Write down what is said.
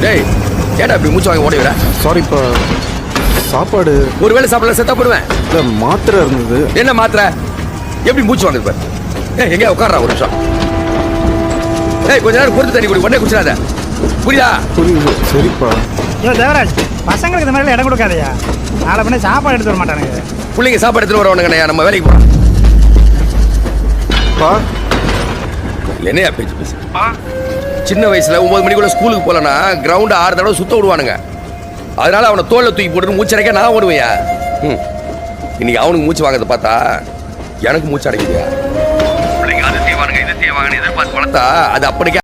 டேய் ஏடா இப்படி மூச்சு வாங்கி ஓடி வர? சாரிப்பா, சாப்பாடு ஒருவேளை சாப்பிடல செத்தா போடுவேன். இல்லை, மாத்திரை இருந்தது. என்ன மாத்திரை? எப்படி மூச்சு வாங்குது பாரு. ஏய் எங்க உட்கார்றா ஒரு நிமிஷம். ஏய் கொஞ்ச நேரம் பொறுத்து தண்ணி குடி, உடனே குடிச்சிடாத. புரியுதா? புரியுது. சரிப்பா. ஐயோ தேவராஜ், பசங்களுக்கு இந்த மாதிரி இடம் கொடுக்காதயா. நாளை பண்ணி சாப்பாடு எடுத்து வர மாட்டானுங்க. பிள்ளைங்க சாப்பாடு எடுத்துட்டு வரவனுங்கண்ணே, நம்ம வேலைக்கு போறோம். பா, என்னையா பேச்சு பேசு? சின்ன வயசுல 9 மணிக்குள்ள ஸ்கூலுக்கு போலனா கிரவுண்ட் 6 தடவை சுத்த விடுவானுங்க. அதனால அவனை தோல்ல தூக்கி போட்டு மூச்சடைக்க நான் ஓடுவையா. இன்னைக்கு அவனுக்கு மூச்சு வாங்கறத பார்த்தா எனக்கு மூச்சு அடைக்குதுயா. பிள்ளைங்க அது செய்வானுங்க இது செய்வாங்கன்னு எதிர்பார்த்து வளர்த்தா அது அப்படிக்கே